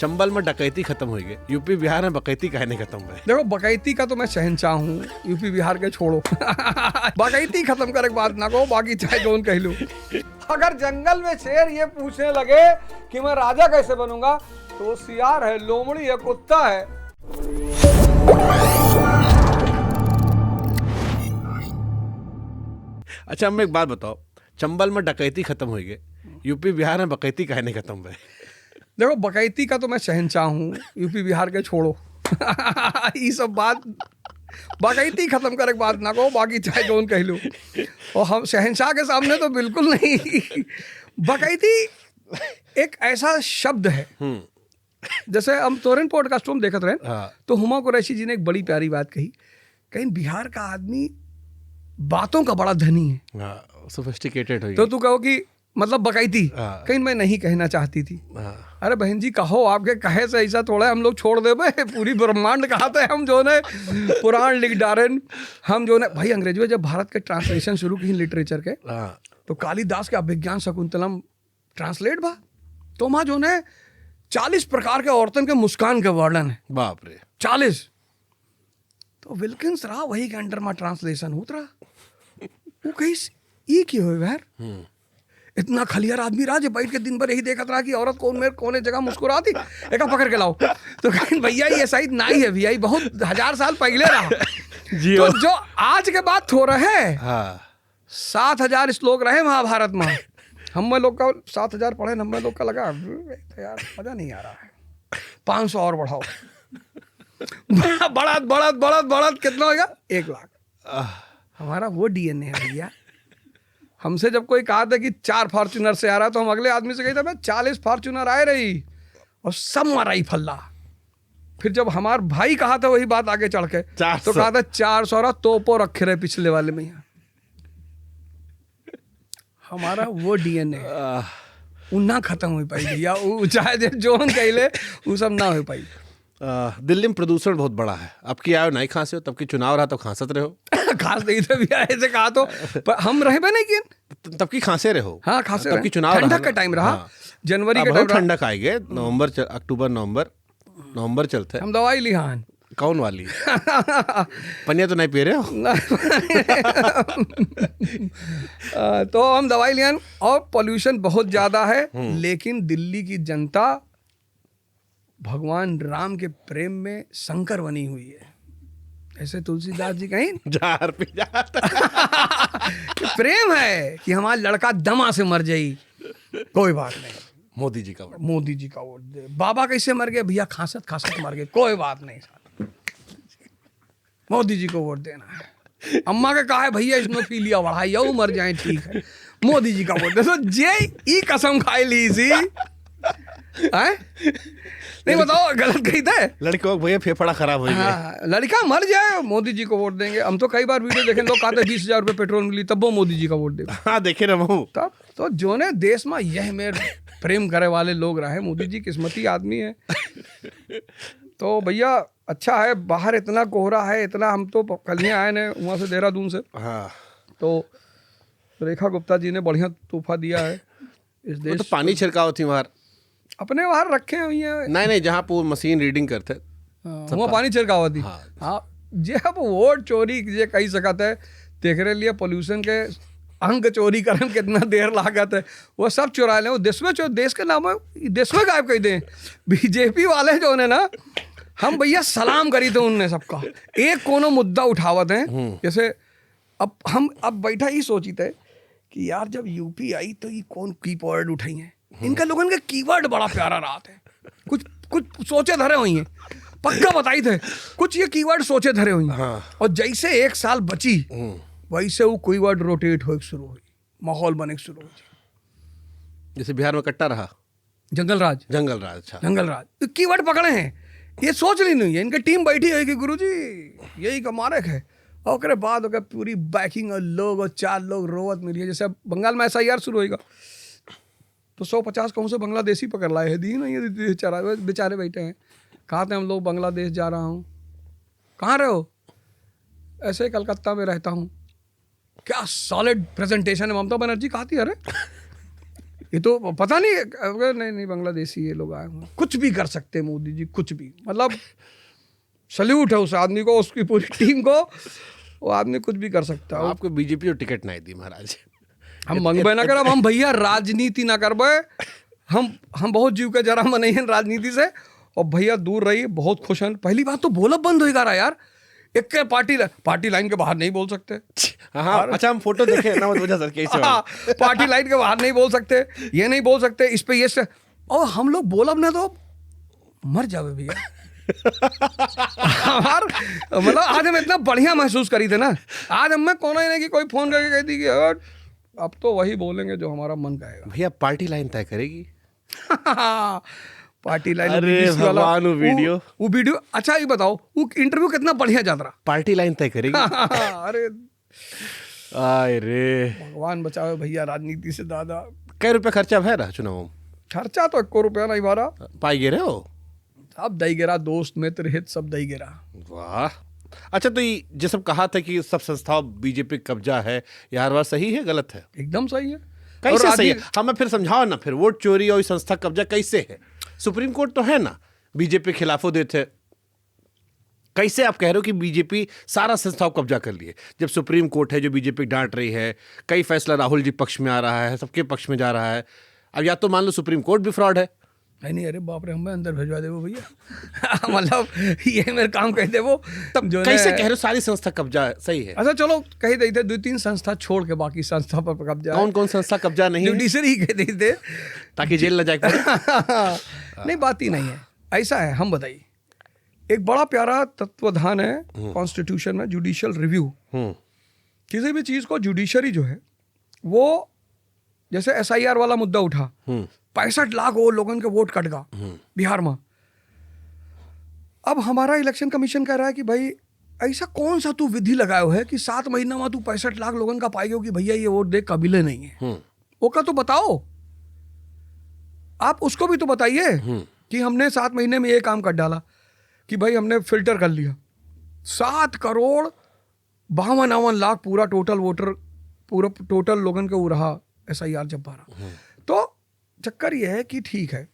चंबल में डकैती खत्म हुई गई, यूपी बिहार में बकैती काहे नहीं खत्म हुई? देखो बकैती का तो मैं शहंशाह हूँ, यूपी बिहार के छोड़ो। बकैती खत्म करे के बात ना कहो, बाकी चाहे जोन कह लो। अगर जंगल में शेर ये पूछने लगे कि मैं राजा कैसे बनूंगा, तो सियार है, लोमड़ी है, कुत्ता है। अच्छा हमें एक बात बताओ, चंबल में डकैती खत्म हुई गई, यूपी बिहार में बकैती काहे नहीं खत्म हुई? देखो बकैती का तो मैं शहंशाह हूँ, यूपी बिहार के छोड़ो। ये सब बात बकैती खत्म करे के बात ना कहो, बाकी चाहे जोन कह लो। और हम शहंशाह के सामने तो बिल्कुल नहीं। बकैती एक ऐसा शब्द है, जैसे हम तोरन पॉडकास्ट में देखते रहे, तो हुमा कुरैशी जी ने एक बड़ी प्यारी बात कही, कहीं बिहार का आदमी बातों का बड़ा धनी है, सोफिस्टिकेटेड हो। तो तू कहो कि मतलब बकैती, कहीं मैं नहीं कहना चाहती थी। अरे बहन जी कहो, आपके कहे से ऐसा थोड़ा हम लोग छोड़ दे भाई, पूरी ब्रह्मांड कहते हैं हम जो ने पुराण लिख डारेन, हम जो ने भाई अंग्रेजी में जब भारत के ट्रांसलेशन शुरू की लिटरेचर के, तो कालिदास के अभिज्ञान शकुंतलम ट्रांसलेट बा, तो वहाँ जो ने 40 प्रकार के औरतन के मुस्कान के वर्णन है। बाप रे 40। तो विल्किंस रहा वही के अंडर में ट्रांसलेशन उतरा, वो कहीं ये क्यों हो यार, इतना खलियार आदमी रहा जो बैठ के दिन भर यही देखा रहा कि औरत कौन मेरे कोने जगह मुस्कुराती, एक पकड़ के लाओ। तो कहीं भैया ये शायद ना ही है भैया, ये बहुत 1000 साल पहले रहा। तो जो आज के बात हो रहे हैं, 7000 श्लोक रहे महाभारत में, हम लोग का 7000 पढ़े, हम लोग का लगा यार मजा नहीं आ रहा है, 500 और बढ़ाओ। बढ़त बढ़त बढ़त बढ़त कितना होगा, 1 लाख। हमारा वो डीएनए है भैया। हमसे जब कोई कहा था कि 4 फॉर्च्यूनर से आ रहा, तो हम अगले आदमी से कहते थे 40 फॉर्च्यूनर आए रही और सब मराई फल्ला। फिर जब हमार भाई कहा था वही बात आगे चढ़ के, तो कहा था 400 रहा तोपो रखे रहे पिछले वाले में। यहाँ हमारा वो डीएनए वो ना खत्म हो पाई भैया, वो चाहे जो हम कहले वो सब ना हो पाई। दिल्ली में प्रदूषण बहुत बड़ा है, अब की आयो नहीं खांसे हो, तब की चुनाव रहा तो खांसत रहे हो। खास नहीं थे भैया, ऐसे कहा तो पर हम रहे नहीं किए, तब की खांसे रहे हो। हाँ खासे तब की चुनाव ठंडक का टाइम रहा, जनवरी का टाइम, ठंडक आएगे नवंबर अक्टूबर नवंबर चलते। हम दवाई लिहान कौन वाली? पनिया तो नहीं पी रहे हो? तो हम दवाई लिहान, और पोल्यूशन बहुत ज्यादा है, लेकिन दिल्ली की जनता भगवान राम के प्रेम में शंकर बनी हुई है। ऐसे तुलसीदास जी कहीं जार पी जाता। प्रेम है कि हमारा लड़का दमा से मर जाई, कोई बात नहीं, मोदी जी का वोट, मोदी जी का वोट दे। बाबा कैसे मर गए भैया, खांसत खांसत मर गए, कोई बात नहीं, मोदी जी को वोट देना है। अम्मा का कहा है भैया स्नोफीलिया बढ़ाई जाओ मर जाए, ठीक है, मोदी जी का वोट दे। तो जे ई कसम खाई ली सी नहीं, बताओ गलत कही थे। लड़के को भैया फेफड़ा खराब हो गया, हाँ, लड़का मर जाए मोदी जी को वोट देंगे। हम तो कई बार वीडियो देखे, लोग कहते 20,000 रुपये पेट्रोल मिली तब वो मोदी जी का वोट देगा। हाँ देखे ना वो। तब तो जो ने देश में यह मेरे प्रेम करे वाले लोग रहे, मोदी जी किस्मती आदमी है। तो भैया अच्छा है, बाहर इतना कोहरा है, इतना, हम तो कल ही आए ने वहाँ से देहरादून से, तो रेखा गुप्ता जी ने बढ़िया तोहफा दिया है इस देश। तो पानी छिड़काव थी वहाँ, अपने वहाँ रखे हुई है, नहीं जहाँ पर मशीन रीडिंग करते वहाँ पानी छिड़काव थी। हाँ जब वोट चोरी जे कही सकत है, तेरे लिए पोल्यूशन के अंक चोरी करने कितना देर लागत है, वो सब चुरा ले, वो देश के नाम है देश में गायब कर दें। बीजेपी वाले जो है ना, हम भैया सलाम करी थे उनने सबका, एक कोनो मुद्दा उठावत हैं। जैसे अब बैठा ही सोची थे कि यार जब यूपी आई तो ये कौन कीवर्ड उठाई है, इनका लोगों का कीवर्ड बड़ा प्यारा रहा है, कुछ सोचे धरे हुई हैं, पक्का बताई थे कुछ ये कीवर्ड सोचे धरे हुई हैं। और जैसे 1 साल बची वैसे वो कीवर्ड रोटेट हो शुरू हुई, माहौल बने शुरू हुई। जैसे बिहार में कट्टा रहा, जंगल राज। अच्छा जंगल राज कीवर्ड पकड़े हैं, ये सोच ली नहीं है, इनकी टीम बैठी है कि गुरुजी यही का मारक है, और उसके बाद ओके पूरी बैकिंग और लोग और 4 लोग रोवत मिली है। जैसे बंगाल में SIR शुरू होगा तो 150 कहूँ से बांग्लादेशी पकड़ लाए है, दी नहीं है, बेचारे बैठे हैं, कहा थे हम लोग बांग्लादेश जा रहा हूँ, कहाँ रहे हो, ऐसे कलकत्ता में रहता हूँ। क्या सॉलिड प्रेजेंटेशन है, ममता बनर्जी कहती है अरे ये तो पता नहीं, नहीं बांग्लादेशी ये लोग आए हुए, कुछ भी कर सकते हैं मोदी जी, कुछ भी, मतलब सल्यूट है उस आदमी को, उसकी पूरी टीम को, वो आदमी कुछ भी कर सकता है। आपको बीजेपी और टिकट नहीं दी महाराज, हम मंगबे ना करब, हम भैया राजनीति ना करबे, हम बहुत जीव के जरा मने हैं राजनीति से, और भैया दूर रहिए, बहुत खुश हैं। पहली बात तो बोलब बंद होएगा रहा यार, एक के पार्टी लाइन के बाहर नहीं बोल सकते। हाँ, अच्छा हम फोटो देखे ना, वजह सर कैसे पार्टी लाइन के बाहर नहीं बोल सकते, ये नहीं बोल सकते, इस पे ये से, और हम लोग बोलब ना तो मर जावे भैया। हमार मतलब आज हम इतना बढ़िया महसूस करी थे ना, आज हमें कोना ही नहीं कि कोई फोन करके कहती कि अब तो वही बोलेंगे जो हमारा मन कहेगा। भैया पार्टी लाइन तय करेगी। पार्टी लाइन, अरे भगवान, वो वीडियो, अच्छा ये बताओ वो इंटरव्यू कितना बढ़िया जा रहा। पार्टी लाइन तय करेगी। अरे आय रे, भगवान बचावे भैया राजनीति से दादा। कई रुपए खर्चा भय रहा चुनाव? खर्चा तो 1 रुपया नहीं भरा, पाई गिरे हो सब दई गिरा, दोस्त मित्र हित सब दई गिरा। वाह। अच्छा तो ये जो सब कहा था कि सब संस्थाओं बीजेपी कब्जा है, ये हर बार सही है गलत है? एकदम सही है। कैसे सही है? हमें फिर समझाओ ना, फिर वोट चोरी और संस्था कब्जा कैसे है? सुप्रीम कोर्ट तो है ना बीजेपी खिलाफो देते, कैसे आप कह रहे हो कि बीजेपी सारा संस्थाओं कब्जा कर लिए, जब सुप्रीम कोर्ट है जो बीजेपी डांट रही है, कई फैसला राहुल जी पक्ष में आ रहा है, सबके पक्ष में जा रहा है। अब या तो मान लो सुप्रीम कोर्ट भी फ्रॉड है। नहीं, अरे बाप रे, हमें अंदर भिजवा दे वो भैया। मतलब ये मेरे काम कह दे वो, तब जो कैसे कह रहे हो सारी संस्था कब्जा सही है? अच्छा चलो कह देते 2-3 संस्था छोड़ के बाकी संस्था पर कब्जा। कौन कौन संस्था कब्जा नहीं है? जुडिशरी कह देते ताकि जेल न जाए। नहीं, बात ही नहीं है, ऐसा है। हम बताइए, एक बड़ा प्यारा तत्वधान है कॉन्स्टिट्यूशन में, जुडिशियल रिव्यू। किसी भी चीज को जुडिशरी जो है वो, जैसे SIR वाला मुद्दा उठा, 65 लाख वो लोगों के वोट कट गा बिहार में। अब हमारा इलेक्शन कमीशन कह रहा है कि भाई ऐसा कौन सा तू विधि लगायो है कि 7 महीना में तू 65 लाख लोगों का पाएगा कि भैया ये वोट दे काबिले नहीं है। वो का तो बताओ, आप उसको भी तो बताइए कि हमने 7 महीने में ये काम कर डाला कि भाई हमने फिल्टर कर लिया 7 करोड़ 52 लाख पूरा टोटल वोटर, पूरा टोटल लोगन के वो रहा SIR जब 12। तो चक्कर ये है कि ठीक है,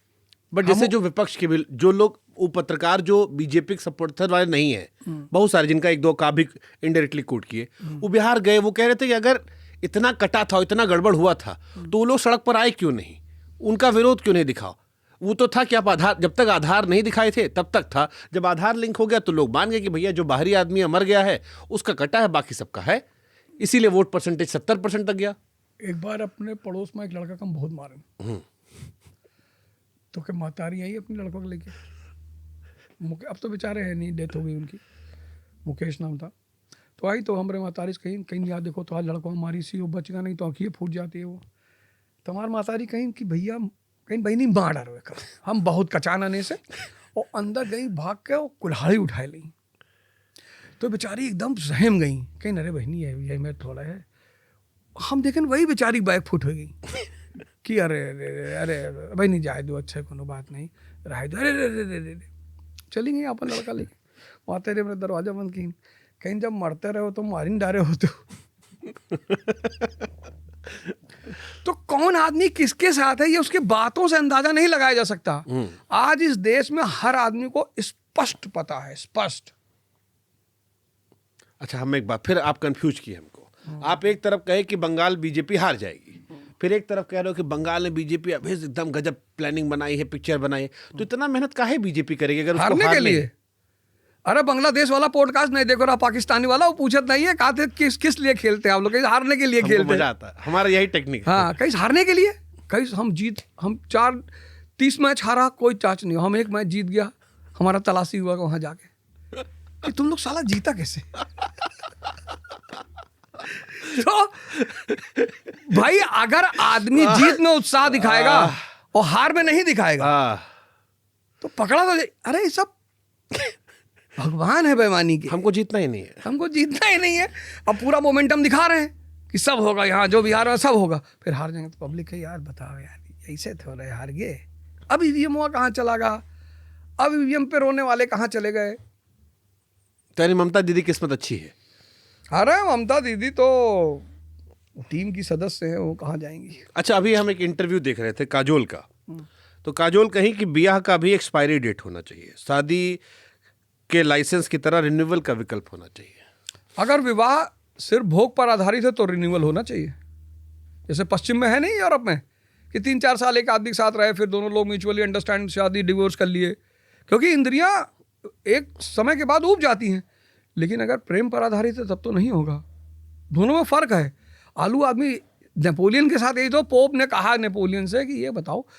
बट जैसे जो विपक्ष के जो लोग, वो पत्रकार जो बीजेपी के सपोर्टर वाले नहीं है, बहुत सारे जिनका 1-2 का भी इनडायरेक्टली कोट किए, वो बिहार गए, वो कह रहे थे कि अगर इतना कटा था, इतना गड़बड़ हुआ था, तो वो लोग सड़क पर आए क्यों नहीं, उनका विरोध क्यों नहीं दिखा? वो तो था कि आप आधार, जब तक आधार नहीं दिखाए थे तब तक था, जब आधार लिंक हो गया तो लोग मान गए कि भैया जो बाहरी आदमी मर गया है उसका कटा है, बाकी सबका है, इसीलिए वोट परसेंटेज 70% तक गया। एक बार अपने पड़ोस में एक लड़का कम बहुत मारे, तो क्या मातारी आई अपने लड़कों को लेके, अब तो बेचारे हैं नहीं, डेथ हो गई उनकी, मुकेश नाम था। तो आई तो हमारे मातारी से कहीं याद देखो तो आज लड़कों हमारी सी वो बचगा नहीं तो आँखें फूट जाती है वो। तो हमारी मातारी कहीं कि भैया कहीं बहनी मार डालो, हम बहुत कचानाने से, और अंदर गई भाग के और कुल्हाड़ी उठाए ली। तो बेचारी एकदम सहम गई, कहीं अरे बहनी है यही मैं थोड़ा है। हम देखें वही बेचारी बैक फुट हो गई कि अरे अरे अरे भाई नहीं जाए दो, अच्छा कोनो बात नहीं रह दो, अरे अरे चली गई अपन लड़का लेके। वहाँ तेरे मेरे दरवाजा बंद की, कहीं जब मरते रहे हो तो मारी नहीं डारे हो तो कौन आदमी किसके साथ है ये उसकी बातों से अंदाजा नहीं लगाया जा सकता। आज इस देश में हर आदमी को स्पष्ट पता है, स्पष्ट। अच्छा, हम एक बात फिर आप कंफ्यूज किए हमको। आप एक तरफ कहे कि बंगाल बीजेपी हार जाएगी, फिर एक तरफ कह रहे हो कि बंगाल ने बीजेपी अभी एकदम गजब प्लानिंग बनाई है, पिक्चर बनाई है, तो इतना मेहनत काहे बीजेपी करेगी अगर हारने के लिए? अरे बांग्लादेश वाला पॉडकास्ट नहीं देखो रहा, पाकिस्तानी वाला, वो पूछत नहीं है कहा थे किस लिए खेलते हैं आप लोग, हारने के लिए खेलते हैं। मजा आता है, हमारा यही टेक्निक है। हाँ, कहीं हारने के लिए, कहीं हम 30 मैच हारा, कोई चाच नहीं, हम 1 मैच जीत गया, हमारा तलाशी हुआ वहां जाके कि तुम लोग साला जीता कैसे। तो भाई अगर आदमी जीत में उत्साह दिखाएगा और हार में नहीं दिखाएगा तो पकड़ा तो, अरे सब भगवान है बेईमानी के। हमको जीतना ही नहीं है, हमको जीतना ही नहीं है। अब पूरा मोमेंटम दिखा रहे हैं कि सब होगा, यहाँ जो बिहार में सब होगा, फिर हार जाएंगे तो पब्लिक है यार बताओ यार ऐसे थोड़े हार गए, अब ईवीएम हुआ कहाँ चला गया, अब ईवीएम पे रोने वाले कहाँ चले गए। तो ममता दीदी किस्मत अच्छी है। अरे ममता दीदी तो टीम की सदस्य हैं, वो कहाँ जाएंगी। अच्छा, अभी हम एक इंटरव्यू देख रहे थे काजोल का, तो काजोल कहीं कि ब्याह का भी एक्सपायरी डेट होना चाहिए, शादी के लाइसेंस की तरह रिन्यूअल का विकल्प होना चाहिए। अगर विवाह सिर्फ भोग पर आधारित है तो रिन्यूअल होना चाहिए। जैसे पश्चिम में है नहीं, यूरोप में, कि 3-4 साल एक आदमी के साथ रहे, फिर दोनों लोग म्यूचुअली अंडरस्टैंड शादी डिवोर्स कर लिए, क्योंकि इंद्रियां एक समय के बाद ऊब जाती हैं। लेकिन अगर प्रेम पर आधारित है तब तो नहीं होगा। दोनों में फ़र्क है। आलू आदमी, नेपोलियन के साथ यही तो पोप ने कहा नेपोलियन से कि ये बताओ